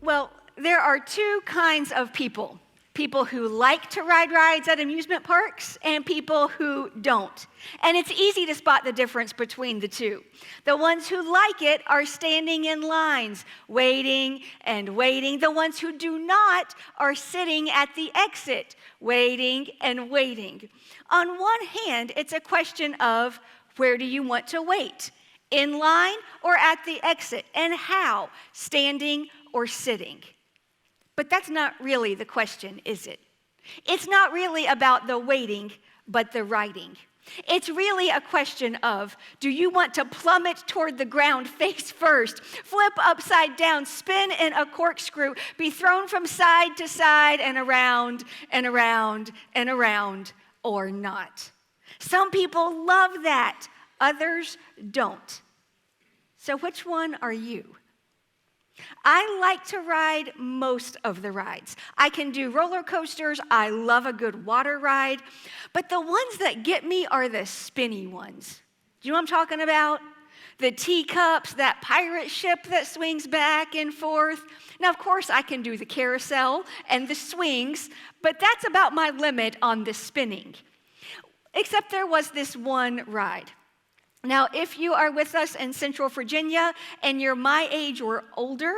Well, there are two kinds of people. People who like to ride rides at amusement parks and people who don't. And it's easy to spot the difference between the two. The ones who like it are standing in lines, waiting and waiting. The ones who do not are sitting at the exit, waiting and waiting. On one hand, it's a question of where do you want to wait? In line or at the exit? And how? Standing or sitting? But that's not really the question, is it? It's not really about the waiting, but the riding. It's really a question of, do you want to plummet toward the ground face first, flip upside down, spin in a corkscrew, be thrown from side to side and around and around and around, or not? Some people love that, others don't. So which one are you? I like to ride most of the rides. I can do roller coasters. I love a good water ride. But the ones that get me are the spinny ones. Do you know what I'm talking about? The teacups, that pirate ship that swings back and forth. Now, of course, I can do the carousel and the swings, but that's about my limit on the spinning. Except there was this one ride. Now, if you are with us in Central Virginia and you're my age or older,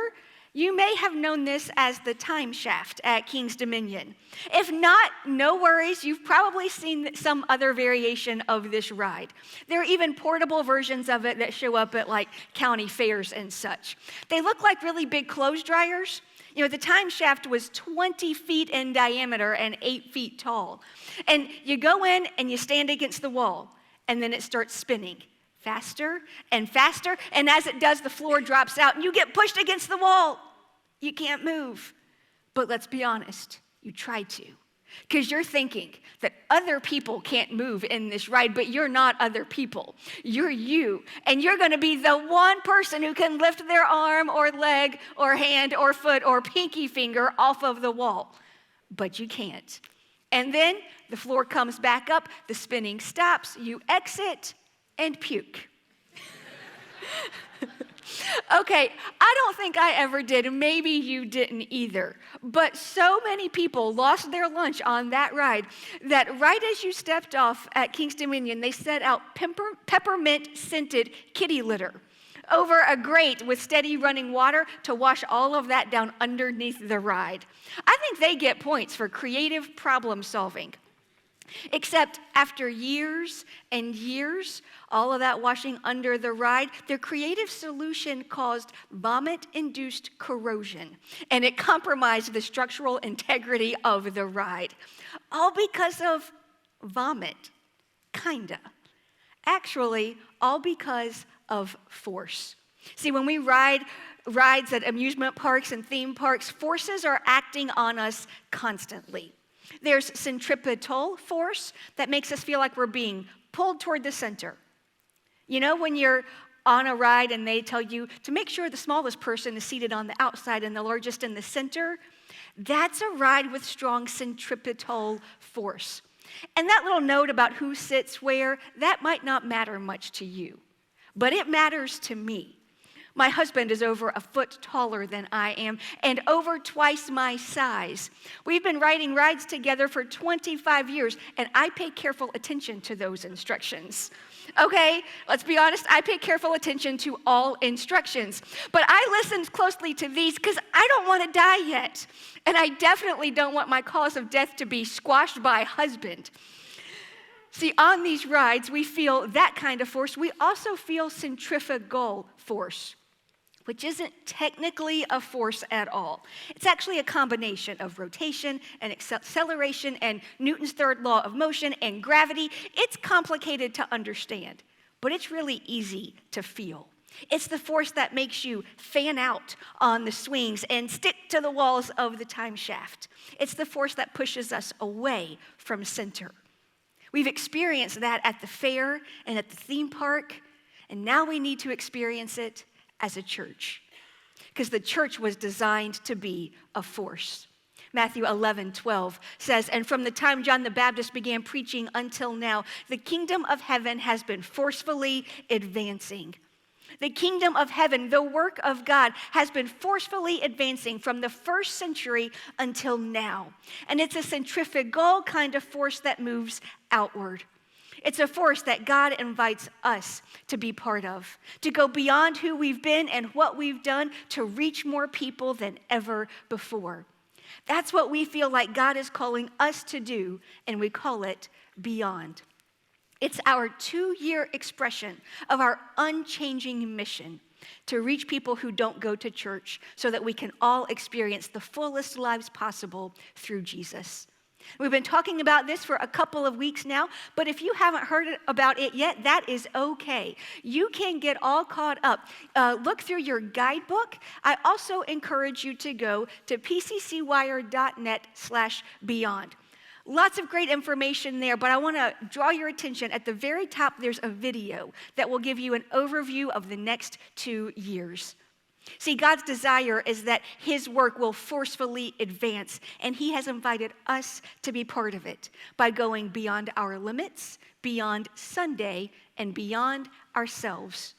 you may have known this as the time shaft at King's Dominion. If not, no worries. You've probably seen some other variation of this ride. There are even portable versions of it that show up at like county fairs and such. They look like really big clothes dryers. You know, the time shaft was 20 feet in diameter and 8 feet tall. And you go in and you stand against the wall, and then it starts spinning. Faster and faster, and as it does, the floor drops out, and you get pushed against the wall. You can't move. But let's be honest, you try to, because you're thinking that other people can't move in this ride, but you're not other people. You're you, and you're going to be the one person who can lift their arm or leg or hand or foot or pinky finger off of the wall, but you can't. And then the floor comes back up, the spinning stops, you exit, and puke. Okay, I don't think I ever did. Maybe you didn't either. But so many people lost their lunch on that ride that right as you stepped off at King's Dominion, they set out peppermint-scented kitty litter over a grate with steady running water to wash all of that down underneath the ride. I think they get points for creative problem solving. Except after years and years, all of that washing under the ride, their creative solution caused vomit-induced corrosion, and it compromised the structural integrity of the ride. All because of vomit, kinda. Actually, all because of force. See, when we ride rides at amusement parks and theme parks, forces are acting on us constantly. There's centripetal force that makes us feel like we're being pulled toward the center. You know, when you're on a ride and they tell you to make sure the smallest person is seated on the outside and the largest in the center, that's a ride with strong centripetal force. And that little note about who sits where, that might not matter much to you, but it matters to me. My husband is over a foot taller than I am and over twice my size. We've been riding rides together for 25 years, and I pay careful attention to those instructions. Okay, let's be honest, I pay careful attention to all instructions. But I listened closely to these because I don't want to die yet. And I definitely don't want my cause of death to be squashed by husband. See, on these rides, we feel that kind of force. We also feel centrifugal force, which isn't technically a force at all. It's actually a combination of rotation and acceleration and Newton's third law of motion and gravity. It's complicated to understand, but it's really easy to feel. It's the force that makes you fan out on the swings and stick to the walls of the time shaft. It's the force that pushes us away from center. We've experienced that at the fair and at the theme park, and now we need to experience it as a church, because the church was designed to be a force. Matthew 11:12 says, "And from the time John the Baptist began preaching until now, the kingdom of heaven has been forcefully advancing." The kingdom of heaven, the work of God, has been forcefully advancing from the first century until now. And it's a centrifugal kind of force that moves outward. It's a force that God invites us to be part of, to go beyond who we've been and what we've done to reach more people than ever before. That's what we feel like God is calling us to do, and we call it Beyond. It's our 2-year expression of our unchanging mission to reach people who don't go to church so that we can all experience the fullest lives possible through Jesus. We've been talking about this for a couple of weeks now, but if you haven't heard about it yet, that is okay. You can get all caught up. Look through your guidebook. I also encourage you to go to pccwire.net/beyond. Lots of great information there, but I want to draw your attention. At the very top, there's a video that will give you an overview of the next 2 years. See, God's desire is that his work will forcefully advance, and he has invited us to be part of it by going beyond our limits, beyond Sunday, and beyond ourselves.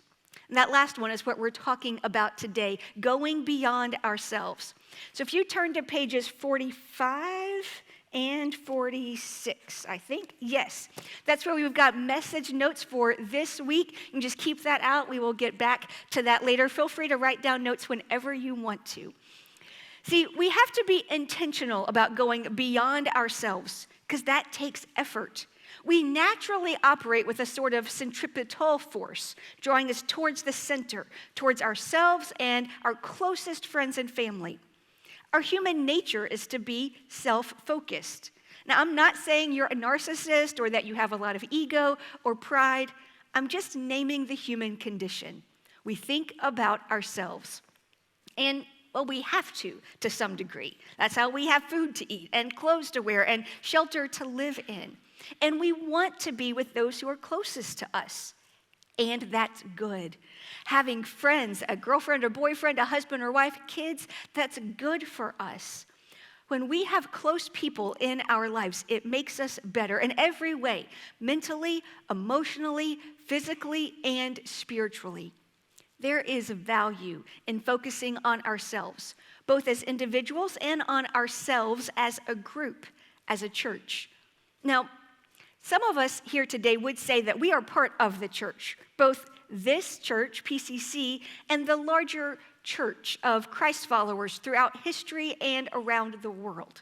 And that last one is what we're talking about today, going beyond ourselves. So if you turn to pages 45 and 46, I think. Yes, that's where we've got message notes for this week. You can just keep that out. We will get back to that later. Feel free to write down notes whenever you want to. See, we have to be intentional about going beyond ourselves because that takes effort. We naturally operate with a sort of centripetal force, drawing us towards the center, towards ourselves and our closest friends and family. Our human nature is to be self-focused. Now, I'm not saying you're a narcissist or that you have a lot of ego or pride. I'm just naming the human condition. We think about ourselves. And, well, we have to some degree. That's how we have food to eat and clothes to wear and shelter to live in. And we want to be with those who are closest to us. And that's good. Having friends, a girlfriend or boyfriend, a husband or wife, kids, that's good for us. When we have close people in our lives, it makes us better in every way, mentally, emotionally, physically, and spiritually. There is value in focusing on ourselves, both as individuals and on ourselves as a group, as a church. Now, some of us here today would say that we are part of the church, both this church, PCC, and the larger church of Christ followers throughout history and around the world.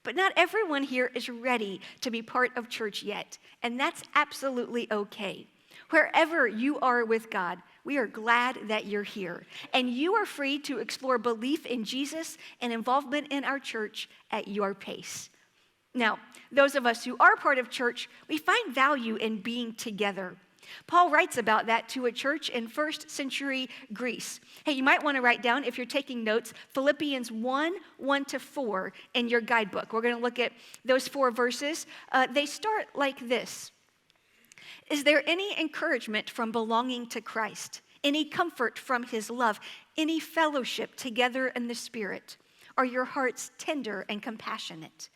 But not everyone here is ready to be part of church yet, and that's absolutely okay. Wherever you are with God, we are glad that you're here, and you are free to explore belief in Jesus and involvement in our church at your pace. Now, those of us who are part of church, we find value in being together. Paul writes about that to a church in first century Greece. Hey, you might want to write down, if you're taking notes, Philippians 1:1-4 in your guidebook. We're going to look at those 4 verses. They start like this. Is there any encouragement from belonging to Christ? Any comfort from his love? Any fellowship together in the Spirit? Are your hearts tender and compassionate?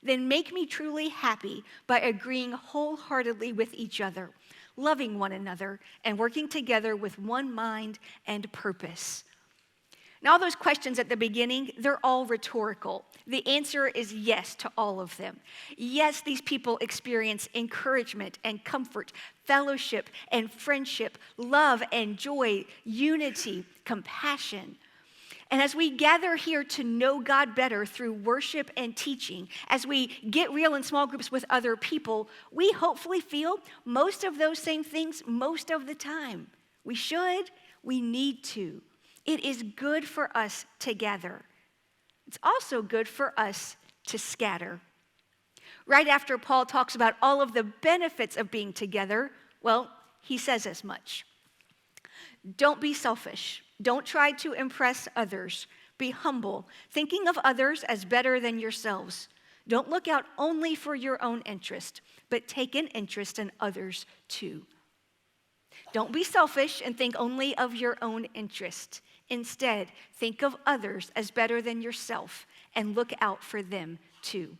Then make me truly happy by agreeing wholeheartedly with each other, loving one another, and working together with one mind and purpose. Now, all those questions at the beginning, they're all rhetorical. The answer is yes to all of them. Yes, these people experience encouragement and comfort, fellowship and friendship, love and joy, unity, compassion. And as we gather here to know God better through worship and teaching, as we get real in small groups with other people, we hopefully feel most of those same things most of the time. We should, we need to. It is good for us to gather. It's also good for us to scatter. Right after Paul talks about all of the benefits of being together, well, he says as much. Don't be selfish. Don't try to impress others. Be humble, thinking of others as better than yourselves. Don't look out only for your own interest, but take an interest in others too. Don't be selfish and think only of your own interest. Instead, think of others as better than yourself and look out for them too.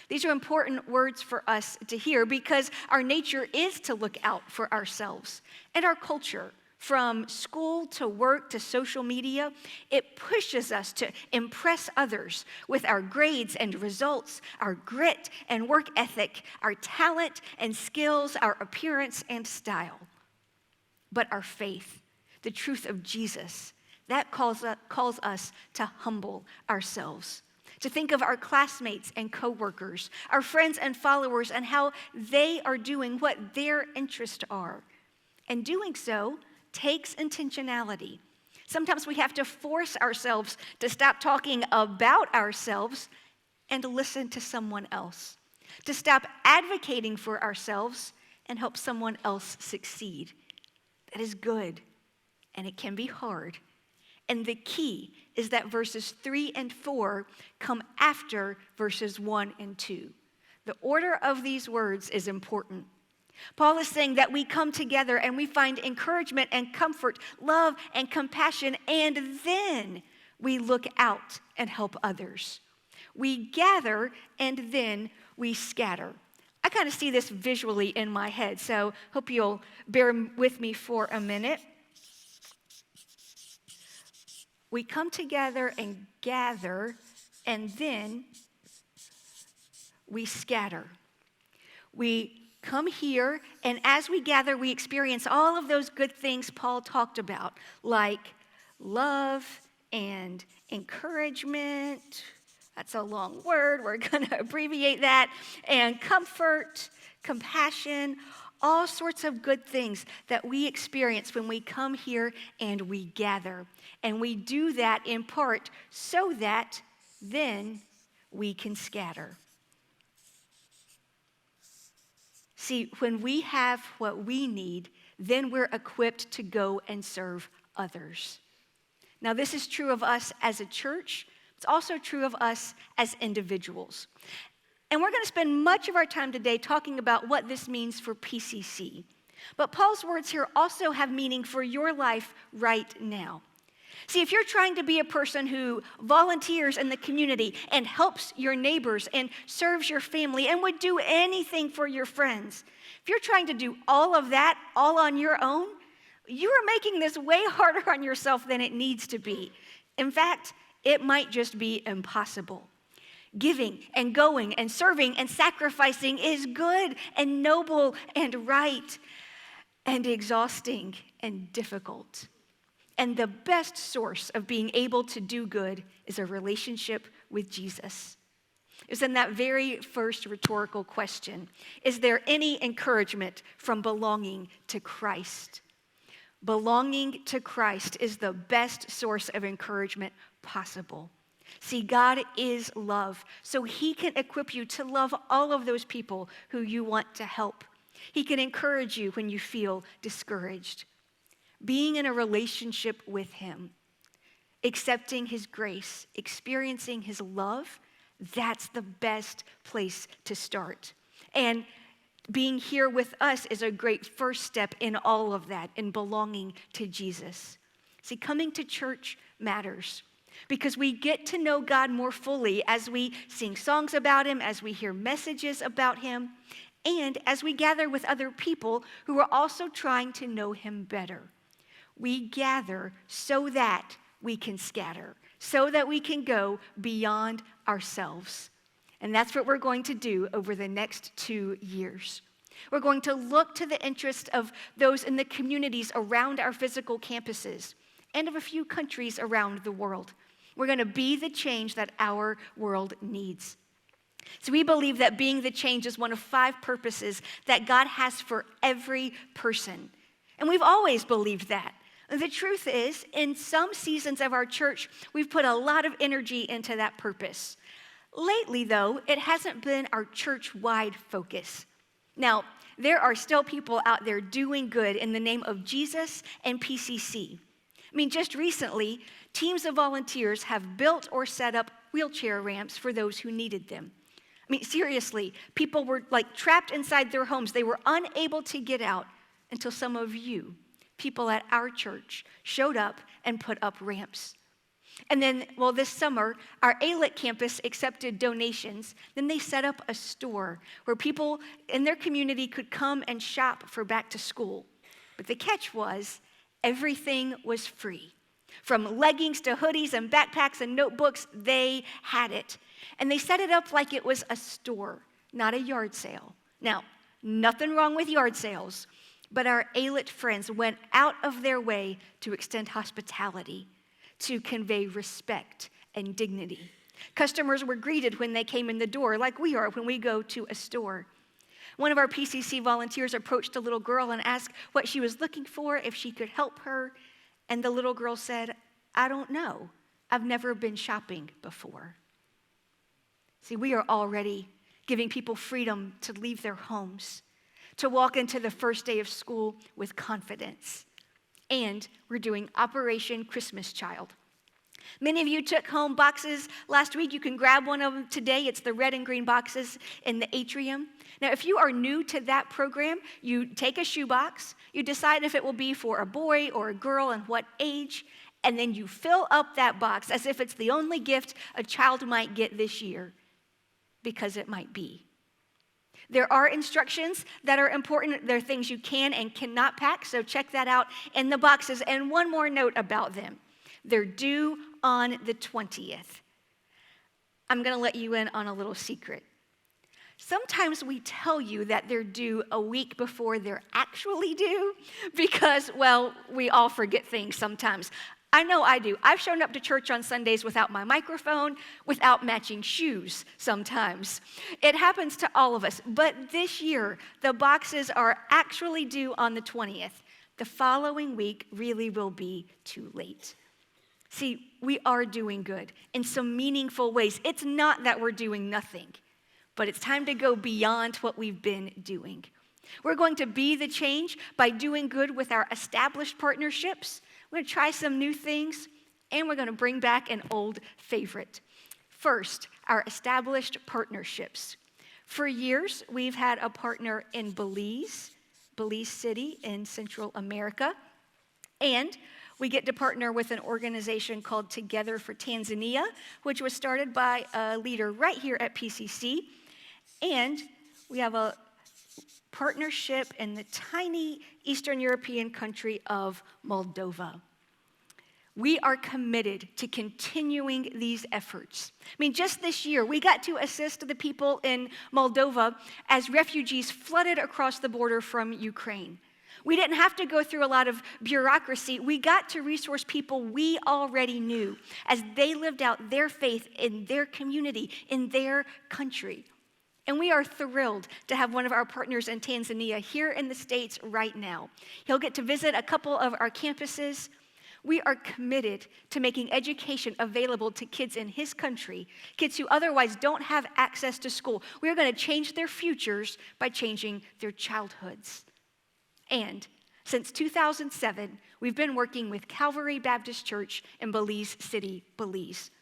These are important words for us to hear because our nature is to look out for ourselves and our culture. From school to work to social media, it pushes us to impress others with our grades and results, our grit and work ethic, our talent and skills, our appearance and style. But our faith, the truth of Jesus, that calls us to humble ourselves, to think of our classmates and coworkers, our friends and followers, and how they are doing what their interests are. And doing so takes intentionality. Sometimes we have to force ourselves to stop talking about ourselves and to listen to someone else, to stop advocating for ourselves and help someone else succeed. That is good, and it can be hard. And the key is that verses 3 and 4 come after verses 1 and 2. The order of these words is important. Paul is saying that we come together and we find encouragement and comfort, love and compassion, and then we look out and help others. We gather and then we scatter. I kind of see this visually in my head, so hope you'll bear with me for a minute. We come together and gather, and then we scatter. We come here, and as we gather, we experience all of those good things Paul talked about, like love and encouragement. That's a long word. We're going to abbreviate that. And comfort, compassion, all sorts of good things that we experience when we come here and we gather. And we do that in part so that then we can scatter. See, when we have what we need, then we're equipped to go and serve others. Now, this is true of us as a church. It's also true of us as individuals. And we're going to spend much of our time today talking about what this means for PCC. But Paul's words here also have meaning for your life right now. See, if you're trying to be a person who volunteers in the community and helps your neighbors and serves your family and would do anything for your friends, if you're trying to do all of that all on your own, you are making this way harder on yourself than it needs to be. In fact, it might just be impossible. Giving and going and serving and sacrificing is good and noble and right and exhausting and difficult. And the best source of being able to do good is a relationship with Jesus. It's in that very first rhetorical question. Is there any encouragement from belonging to Christ? Belonging to Christ is the best source of encouragement possible. See, God is love, so he can equip you to love all of those people who you want to help. He can encourage you when you feel discouraged. Being in a relationship with him, accepting his grace, experiencing his love, that's the best place to start. And being here with us is a great first step in all of that, in belonging to Jesus. See, coming to church matters because we get to know God more fully as we sing songs about him, as we hear messages about him, and as we gather with other people who are also trying to know him better. We gather so that we can scatter, so that we can go beyond ourselves. And that's what we're going to do over the next 2 years. We're going to look to the interests of those in the communities around our physical campuses and of a few countries around the world. We're going to be the change that our world needs. So we believe that being the change is one of 5 purposes that God has for every person. And we've always believed that. The truth is, in some seasons of our church, we've put a lot of energy into that purpose. Lately, though, it hasn't been our church-wide focus. Now, there are still people out there doing good in the name of Jesus and PCC. I mean, just recently, teams of volunteers have built or set up wheelchair ramps for those who needed them. I mean, seriously, people were trapped inside their homes. They were unable to get out until some of you, people at our church, showed up and put up ramps. And then, this summer, our ALIT campus accepted donations. Then they set up a store where people in their community could come and shop for back to school. But the catch was, Everything was free. From leggings to hoodies and backpacks and notebooks, they had it. And they set it up like it was a store, not a yard sale. Now, nothing wrong with yard sales, but our ALIT friends went out of their way to extend hospitality, to convey respect and dignity. Customers were greeted when they came in the door, like we are when we go to a store. One of our PCC volunteers approached a little girl and asked what she was looking for, if she could help her. And the little girl said, "I don't know. I've never been shopping before." See, we are already giving people freedom to leave their homes, to walk into the first day of school with confidence. And we're doing Operation Christmas Child. Many of you took home boxes last week. You can grab one of them today. It's the red and green boxes in the atrium. Now, if you are new to that program, you take a shoebox, you decide if it will be for a boy or a girl and what age, and then you fill up that box as if it's the only gift a child might get this year, because it might be. There are instructions that are important. There are things you can and cannot pack, so check that out in the boxes. And one more note about them. They're due on the 20th. I'm going to let you in on a little secret. Sometimes we tell you that they're due a week before they're actually due because, well, we all forget things sometimes. I know I do. I've shown up to church on Sundays without my microphone, without matching shoes sometimes. It happens to all of us. But this year, the boxes are actually due on the 20th. The following week really will be too late. See, we are doing good in some meaningful ways. It's not that we're doing nothing, but it's time to go beyond what we've been doing. We're going to be the change by doing good with our established partnerships. We're going to try some new things, and we're going to bring back an old favorite. First, our established partnerships. For years, we've had a partner in Belize City in Central America, and we get to partner with an organization called Together for Tanzania, which was started by a leader right here at PCC. And we have a partnership in the tiny Eastern European country of Moldova. We are committed to continuing these efforts. I mean, just this year, we got to assist the people in Moldova as refugees flooded across the border from Ukraine. We didn't have to go through a lot of bureaucracy. We got to resource people we already knew as they lived out their faith in their community, in their country. And we are thrilled to have one of our partners in Tanzania here in the States right now. He'll get to visit a couple of our campuses. We are committed to making education available to kids in his country, kids who otherwise don't have access to school. We are going to change their futures by changing their childhoods. And since 2007, we've been working with Calvary Baptist Church in Belize City, Belize.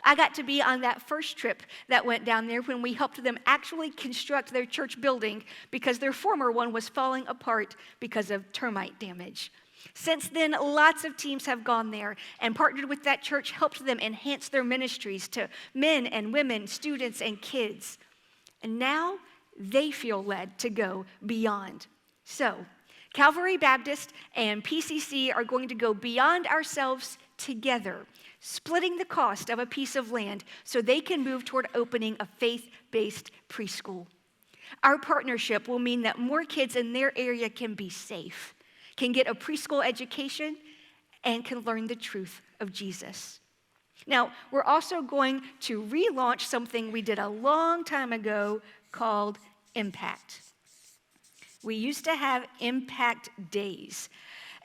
I got to be on that first trip that went down there when we helped them actually construct their church building because their former one was falling apart because of termite damage. Since then, lots of teams have gone there and partnered with that church, helped them enhance their ministries to men and women, students and kids. And now they feel led to go beyond. So, Calvary Baptist and PCC are going to go beyond ourselves together, splitting the cost of a piece of land so they can move toward opening a faith-based preschool. Our partnership will mean that more kids in their area can be safe, can get a preschool education, and can learn the truth of Jesus. Now, we're also going to relaunch something we did a long time ago called Impact. We used to have Impact Days.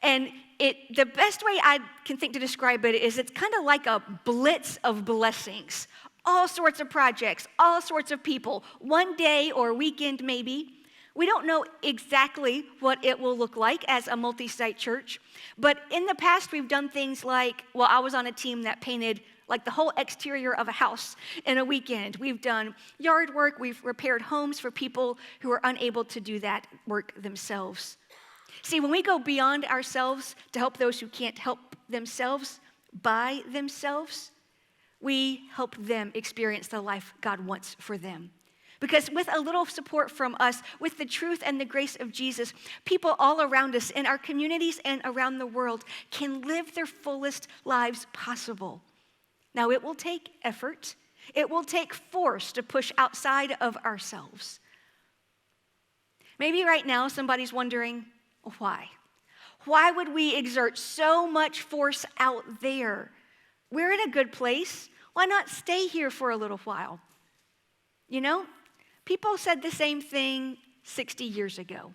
And the best way I can think to describe it is it's kind of like a blitz of blessings. All sorts of projects, all sorts of people, one day or weekend maybe. We don't know exactly what it will look like as a multi-site church, but in the past we've done things like, well, I was on a team that painted like the whole exterior of a house in a weekend. We've done yard work, we've repaired homes for people who are unable to do that work themselves. See, when we go beyond ourselves to help those who can't help themselves by themselves, we help them experience the life God wants for them. Because with a little support from us, with the truth and the grace of Jesus, people all around us in our communities and around the world can live their fullest lives possible. Now, it will take effort. It will take force to push outside of ourselves. Maybe right now somebody's wondering, why? Why would we exert so much force out there? We're in a good place. Why not stay here for a little while? You know, people said the same thing 60 years ago.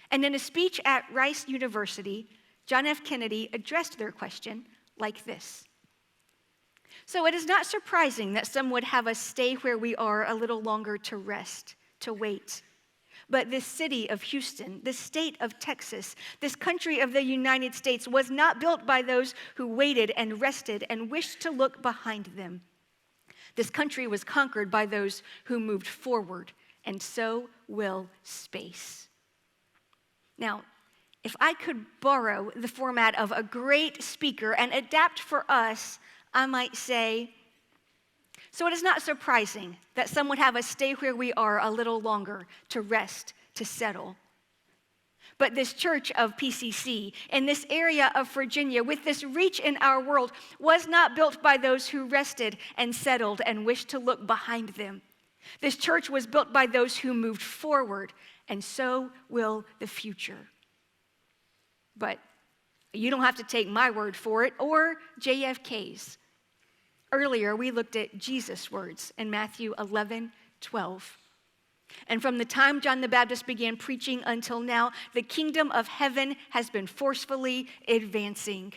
And in a speech at Rice University, John F. Kennedy addressed their question like this. So it is not surprising that some would have us stay where we are a little longer to rest, to wait. But this city of Houston, this state of Texas, this country of the United States was not built by those who waited and rested and wished to look behind them. This country was conquered by those who moved forward, and so will space. Now, if I could borrow the format of a great speaker and adapt for us, I might say, so it is not surprising that some would have us stay where we are a little longer to rest, to settle. But this church of PCC in this area of Virginia, with this reach in our world, was not built by those who rested and settled and wished to look behind them. This church was built by those who moved forward, and so will the future. But you don't have to take my word for it or JFK's. Earlier, we looked at Jesus' words in Matthew 11:12. And from the time John the Baptist began preaching until now, the kingdom of heaven has been forcefully advancing.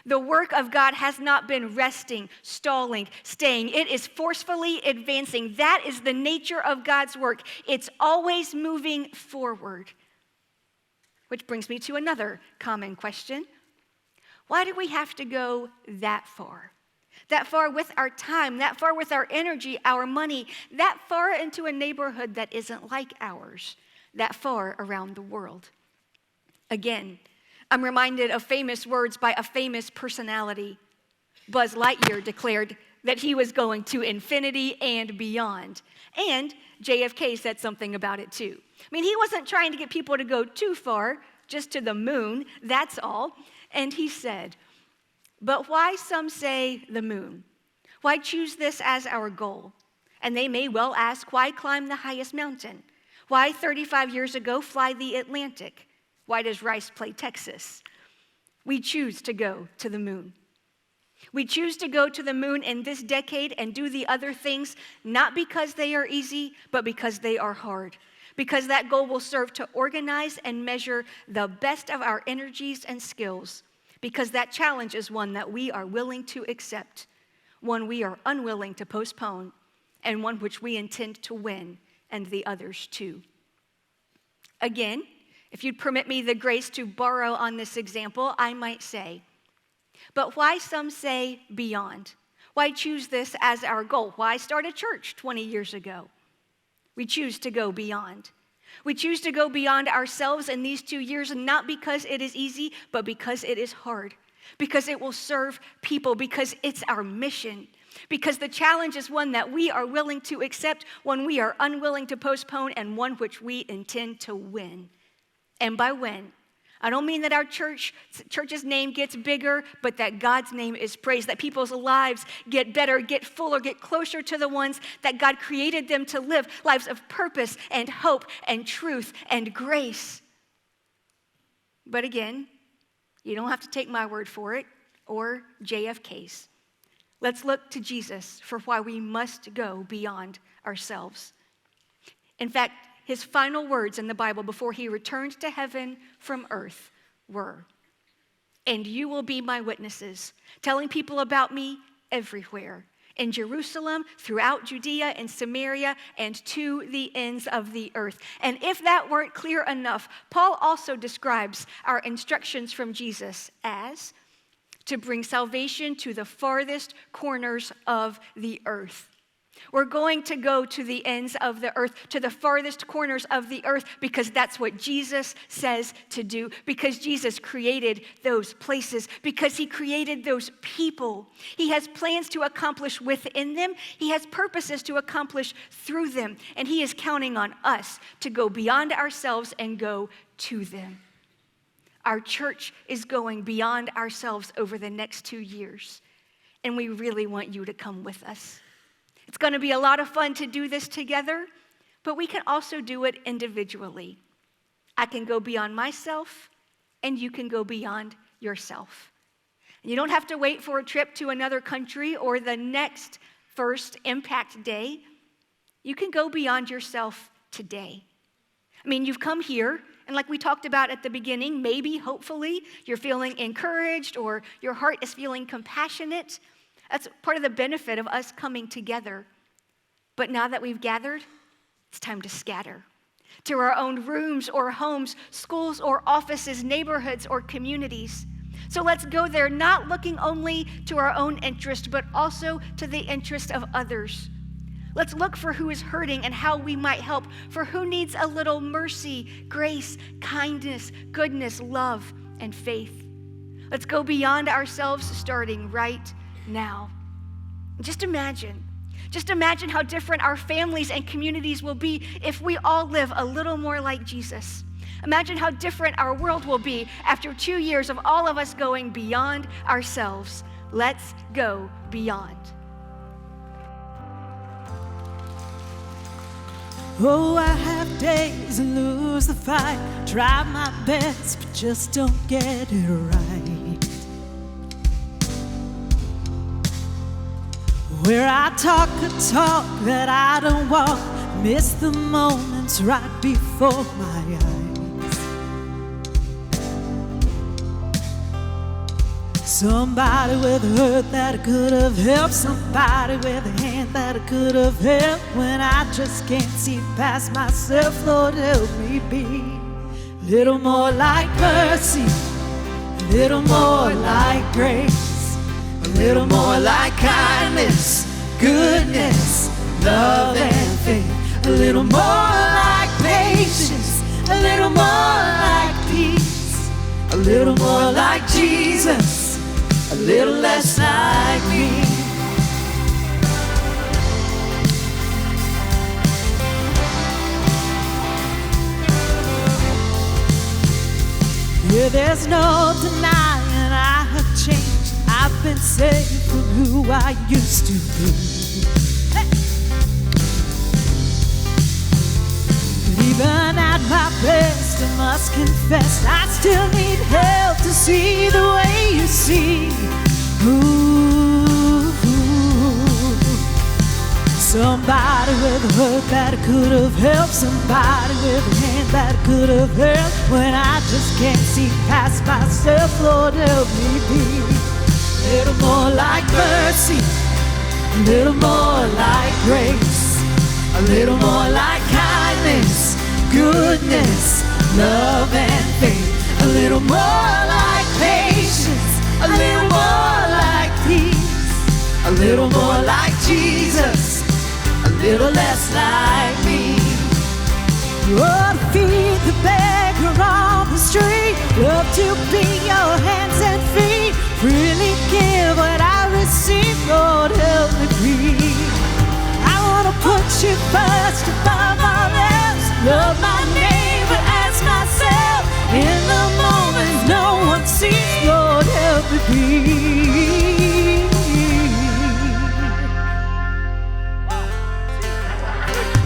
The work of God has not been resting, stalling, staying. It is forcefully advancing. That is the nature of God's work. It's always moving forward. Which brings me to another common question. Why do we have to go that far? That far with our time, that far with our energy, our money, that far into a neighborhood that isn't like ours, that far around the world. Again, I'm reminded of famous words by a famous personality. Buzz Lightyear declared that he was going to infinity and beyond. And JFK said something about it too. I mean, he wasn't trying to get people to go too far, just to the moon, that's all. And he said, but why, some say, the moon? Why choose this as our goal? And they may well ask, why climb the highest mountain? Why 35 years ago fly the Atlantic? Why does Rice play Texas? We choose to go to the moon. We choose to go to the moon in this decade and do the other things, not because they are easy, but because they are hard. Because that goal will serve to organize and measure the best of our energies and skills. Because that challenge is one that we are willing to accept, one we are unwilling to postpone, and one which we intend to win, and the others too. Again, if you'd permit me the grace to borrow on this example, I might say, but why, some say, beyond? Why choose this as our goal? Why start a church 20 years ago? We choose to go beyond. We choose to go beyond ourselves in these 2 years, not because it is easy, but because it is hard, because it will serve people, because it's our mission, because the challenge is one that we are willing to accept, one we are unwilling to postpone, and one which we intend to win. And by win, I don't mean that our church's name gets bigger, but that God's name is praised, that people's lives get better, get fuller, get closer to the ones that God created them to live, lives of purpose and hope and truth and grace. But again, you don't have to take my word for it or JFK's. Let's look to Jesus for why we must go beyond ourselves. In fact, his final words in the Bible before he returned to heaven from earth were, and you will be my witnesses, telling people about me everywhere, in Jerusalem, throughout Judea and Samaria, and to the ends of the earth. And if that weren't clear enough, Paul also describes our instructions from Jesus as to bring salvation to the farthest corners of the earth. We're going to go to the ends of the earth, to the farthest corners of the earth, because that's what Jesus says to do, because Jesus created those places, because he created those people. He has plans to accomplish within them. He has purposes to accomplish through them, and he is counting on us to go beyond ourselves and go to them. Our church is going beyond ourselves over the next 2 years, and we really want you to come with us. It's going to be a lot of fun to do this together, but we can also do it individually. I can go beyond myself, and you can go beyond yourself. And you don't have to wait for a trip to another country or the next First Impact Day. You can go beyond yourself today. I mean, you've come here, and like we talked about at the beginning, maybe, hopefully, you're feeling encouraged or your heart is feeling compassionate. That's part of the benefit of us coming together. But now that we've gathered, it's time to scatter to our own rooms or homes, schools or offices, neighborhoods or communities. So let's go there, not looking only to our own interest, but also to the interest of others. Let's look for who is hurting and how we might help, for who needs a little mercy, grace, kindness, goodness, love, and faith. Let's go beyond ourselves, starting right now. Just imagine how different our families and communities will be if we all live a little more like Jesus. Imagine how different our world will be after 2 years of all of us going beyond ourselves. Let's go beyond. Oh, I have days and lose the fight, try my best, but just don't get it right. Where I talk a talk that I don't walk, miss the moments right before my eyes. Somebody with a hurt that I could have helped, somebody with a hand that I could have held. When I just can't see past myself, Lord, help me be a little more like mercy, a little more like grace. A little more like kindness, goodness, love, and faith. A little more like patience, a little more like peace. A little more like Jesus, a little less like me. Yeah, there's no denying I have changed. I've been saved from who I used to be. Hey. But even at my best, I must confess, I still need help to see the way you see. Ooh. Somebody with a hurt that I could have helped, somebody with a hand that I could have held. When I just can't see past myself, Lord, help me be a little more like mercy, a little more like grace, a little more like kindness, goodness, love, and faith. A little more like patience, a little more like peace, a little more like Jesus, a little less like me. Oh, to feed the beggar on the street, love to be your hands and feet. Really give what I receive, Lord, help me breathe. I want to put you first above all else, love my neighbor as myself. In the moments no one sees, Lord, help me breathe.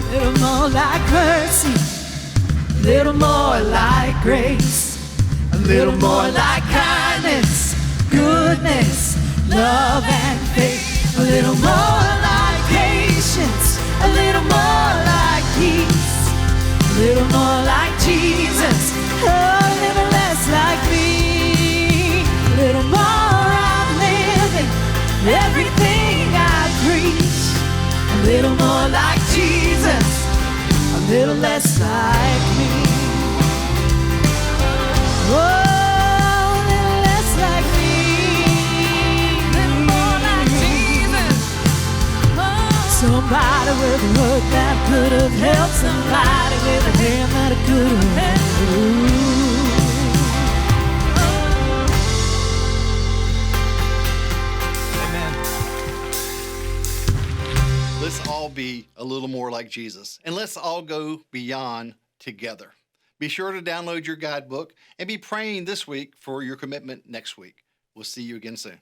A little more like mercy, a little more like grace, a little more like kindness, goodness, love, and faith. A little more like patience, a little more like peace, a little more like Jesus, a little less like me. A little more I'm living everything I preach. A little more like Jesus, a little less like me. Oh, a little less like me. A little more like Jesus. somebody with a hurt that could have helped somebody with a hand that could have helped Amen. Let's all be a little more like Jesus, and let's all go beyond together. Be sure to download your guidebook and be praying this week for your commitment next week. We'll see you again soon.